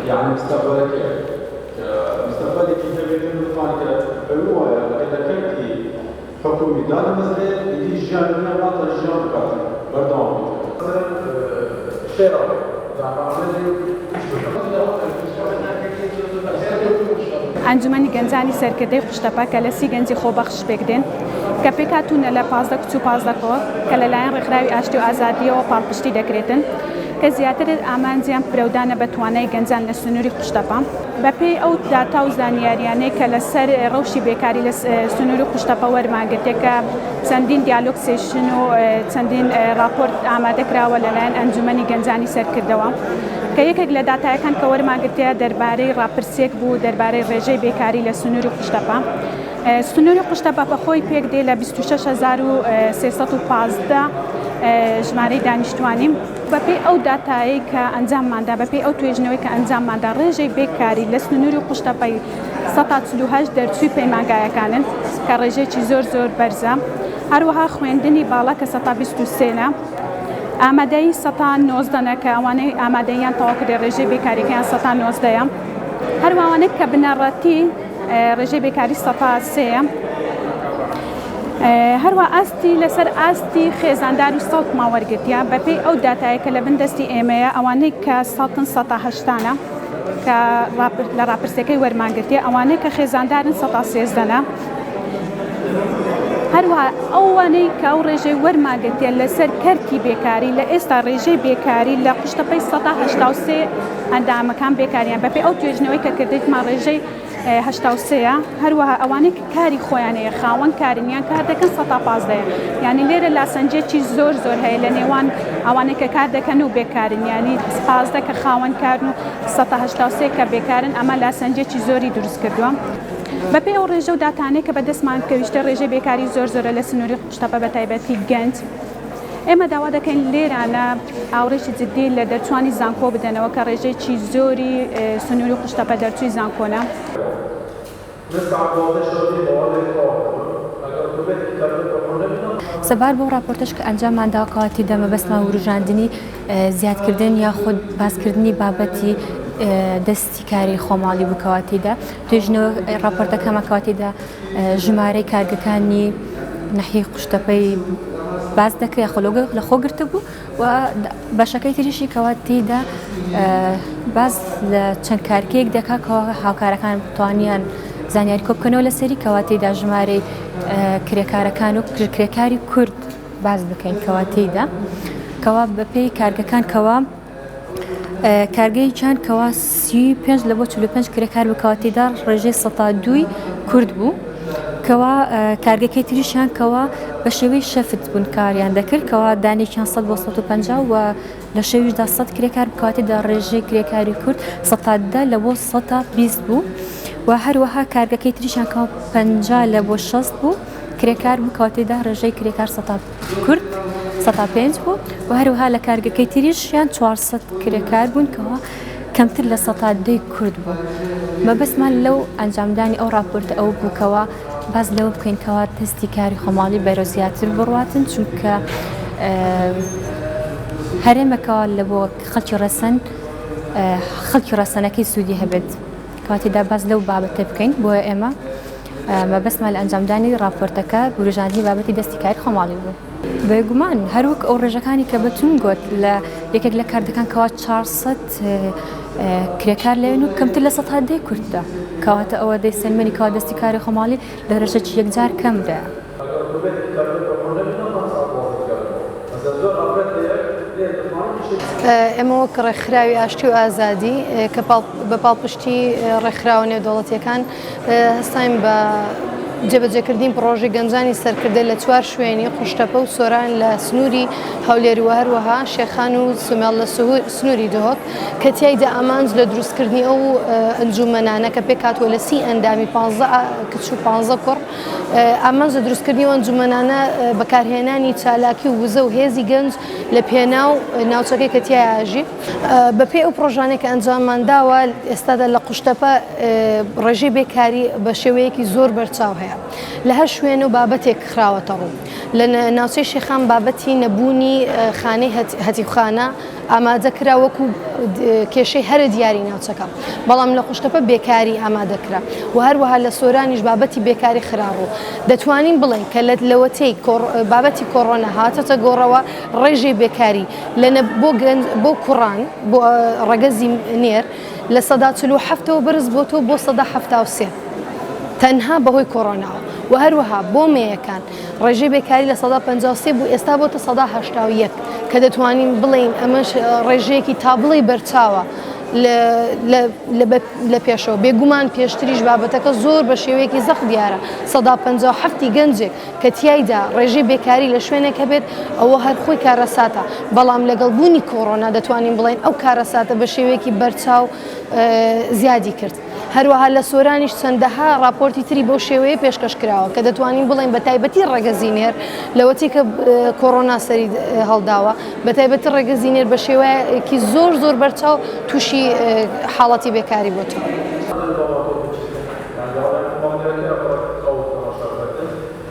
يعني مستقبلك مستقبلك يجب أن يكون الرواية لكن حكومي دار مثلا يجي الجامعة بعض الجامعات بردون شراء ئەنجومەنی گەنجانی سەرکردەی قوشتەپە کە لە سی گەنجی خۆبەخش پێکدێن کە پێکاتونە لە 15 کچ و 15ەوە کە لەلایەن ڕێکخراوی ئاشتی و ئازادیەوە پاڵپشتی دەکرێتن کە زیاتر ئامانجیان پرەودانە بە توانای گەنجان لە سنووری قوشتەپە بەپێی ئەو داتا و زانیاریانەی کە لەسەر ڕەوشی بێکاری لە سنووری قوشتەپە وەرماگرتێ کە چەندین دیالۆگ سێشن و چەندین راپۆرت ئامادەکراوە لەلایەن ئەنجومەنی گەنجانی سەرکردەوە کە یەکێک لە داتایەکان کە وەرماگرتەیە دەربارەی ڕاپرسێک بوو دەربارەی ڕێژەی بێکاری لە سنووری قوشتەپە سنووری قوشتەپە بەخۆی پێک دێ لە 26315 ژمارەی دانیشتوانیم بەپێی ئەو داتایی کە ئەنجامماندا بەپێی ئەو توێژنەوەی کە ئەنجامماندا ڕێژەی بێکاری لە سنووری قوشتەپەی 148 دەرچووی پەیمانگایەکانن کە ڕێژێکی زۆر زۆر بەرزە هەروەها خوێندنی باڵا کە 123 ئامادەی 190 کە ئەوانەی ئامادەیان تەواوکردێ ڕێژەی بێکاریەکەیان 190 هەروەوانێک کە بنەڕەتی ڕێژەی بێکاری 103 هەروە ئاستی لەسەر ئاستی خێزاندار و سەڵک ماوەرگرتیا بەپێی ئەو داتایە کە لە بندەستی ئێمەیە ئەوانەی کە 180 کە لە ڕاپرسەکەی وەرماگرتیا ئەوانەی کە خێزاندارن 113 هەروە ئەوانەی کە ئەو ڕێژەی وەرماگرتێن لەسەر کەرکی بێکاری لە ئێستا ڕێژەی بێکاری لە قوشتەپەی 183 ئەندامەکان بێکاریان بەپێی ئەو توێژنەوەی کە کردێتمان ڕێژەی 83 هەروەها ئەوانەی کاری خۆیانەیە خاوەن کارنیان کار دەکەن 115 یعنی لێرە لاسەنجێکی زۆر زۆر هەیە لە نێوان ئەوانەی کە کار دەکەن و بێکارن ینی 15 کە خاوەن کارن و 183 کە بێکارن ئەمە لاسەنجێکی زۆری دروست کردووە بەپێی ئەو ڕێژە و داتانەی کە بەدەستمان کەویشتە ڕێژەی بێکاری زۆر زۆرە لە سنووری قوشتەپە بە تایبەتی گەنج ئێمە داوا دەکەین لێرانە ئاوڕێکی جددی لە دەرچوانی زانکۆ بدەنەوە کە ڕێژەیەکی زۆری سنووری قوشتەپە دەرچووی زانکۆنە سەبار بۆ راپۆرتش کە ئەنجامماندا کاتی دەمەبەستمان وروژاندنی زیادکردن یاخود باسکردنی بابەتی دەستی کاری خۆماڵی بکەواتیدا توێژنەوە راپۆرتەکەمە کاتیدا ژمارەی کارگەکانی نەحی قوشتەپەی باز دەکرێت خۆلۆگە لە خۆ گرتە بوو و بەشەکەی تریشی کەواتیدا باز لە چەند کارکێک دەکاتەوە هاوکارەکان توانیان زانیاری کۆ بکەنەوە لەسەری کەواتیدا ژمارەی کرێکارەکان و کرێکاری کورد باز بکەین کەواتیدا کەوا بەپێی کارگەکان کەوا کارگەی چند کەوا 35 لە بۆ 45 کرێکار بکەواتیدا ڕێژەی 102 کورد بوو کەوا کارگەکەی تریشیان کەوا بە شێوەی شەفت بوون کاریان دەکرد کەوا دانێکیان 100 بۆ 150 و لە شێویشدا 100 کرێکار بکەواتیدا ڕێژەی کرێکاری کورد 110 لە بۆ 120 بوو و هەروەها کارگەکەی تریشیان کەوا 50 لە بۆ 60 بوو کرێکار بکەواتیدا ڕێژەی کرێکار 100 کورد 105 بوو و هەروەها لە کارگەکەی تریشیان 400 کرێکار بوون کەوا کەمتر لە 110 کورد بوو مەبەستمان لەو ئەنجامدانی ئەو راپۆرتە ئەو بووکەوە باز لەوە بکەین کەوا تەستی کاری خۆماڵی بەرەو زیاتر بڕواتن چونکە هەرێمەکەوە لە بۆ خەڵکی ڕەسەنەکەی سوودی هەبێت کاتیدا باز لەو بابەتە بکەین بۆ ئێمە مەبەستمان لە ئەنجامدانی راپۆرتەکە بروژاندنی بابەتی دەستی کاری خۆماڵی بوو بێگومان هەروەک ئەو ڕێژەکانی کە بەتون گوت لە یەکێک لە کاردەکان کەوا 400 کرێکار لەوێن و کەمتر لە 110 کوردە کەواتە ئەوە دەی سەرمەنی کەوا دەستی کاری خۆماڵی لە ڕێژەی یەکجار کەمدا ئێمە وەک ڕێکخراوی ئاشتی و ئازادی کە بە پاڵپشتی ڕێکخراوە نێودەوڵەتیەکان هەستایم بە جێبەجێکردنی پرۆژی گەنجانی سەرکردە لە 4 شوێنی قوشتەپە و سۆران لە سنووری هەولێری و هەروەها شێخان و سومێڵ لە سنووری دهۆک کە تیایدا ئامانج لە دروستکردنی ئەو ئەنجومەنانە کە پێکاتوە لە 30 ئەندامی 15 کچ و 15 کوڕ ئامانج لە دروستکردنی ئەو ئەنجومەنانە بەکارهێنانی چالاکی و وزە و هێزی گەنج لە پێناو ناوچەکەی کە تیا ئاژی بەپێی ئەو پرۆژانێک کە ئەنجاممانداوە ئێستادا لە قوشتەپە ڕێژەی بێکاری بە شێوەیەکی زۆر بەرچاو هەیە کۆرۆنایە لە هەر شوێنە و بابەتێک خراوەتە ڕوو لە ناوچەی شێخان بابەتی نەبوونی خانەی هەتیخانە ئامادەکرا وەکو کێشەی هەرە دیاری ناوچەکە بەڵام لە قوشتەپە بێکاری ئامادەکرا و هەروەها لە سۆرانیش بابەتی بێکاری خراڕوو دەتوانین بڵێن کە لەوەتەی بابەتی کۆڕۆنە هاتەتە گۆڕەوە ڕێژەی بێکاری بۆ کوڕان بۆ ڕەگەزی نێر لە ١٧٧ەوە بەرز بۆتەوە بۆ ١٧٣ تەنها بەهۆی کۆڕۆناوە و هەروەها بۆ مێیەکان ڕێژەی بێکاری لە 153 بوو ئێستا بۆتە 181 کە دەتوانین بڵین ئەمەش ڕێژەیەکی تابڵی بەرچاوە لە پێشەوە بێگومان پێشتریش بابەتەکە زۆر بە شێوەیەکی زەق دیارە 157 گەنجێک کە تیایدا ڕێژەی بێکاری لە شوێنێکە بێت ئەوە هەر خۆی کارەساتە بەڵام لەگەڵبوونی کۆڕۆنا دەتوانین بڵین ئەو کارەساتە بە شێوەیەکی بەرچاو زیادی کرد هەروەها لە سۆرانیش چەندەها راپۆرتی تری بەو شێوەیە پێشکەشکراوە کە دەتوانین بڵین بە تایبەتی ڕێگەزینێر لەوەتی کە کۆڕۆنا سەری هەڵداوە بە تایبەتی ڕێگەزینێر بە شێوەیەکی زۆر بەرچاو تووشی حاڵەتی بێکاری بۆتەوە.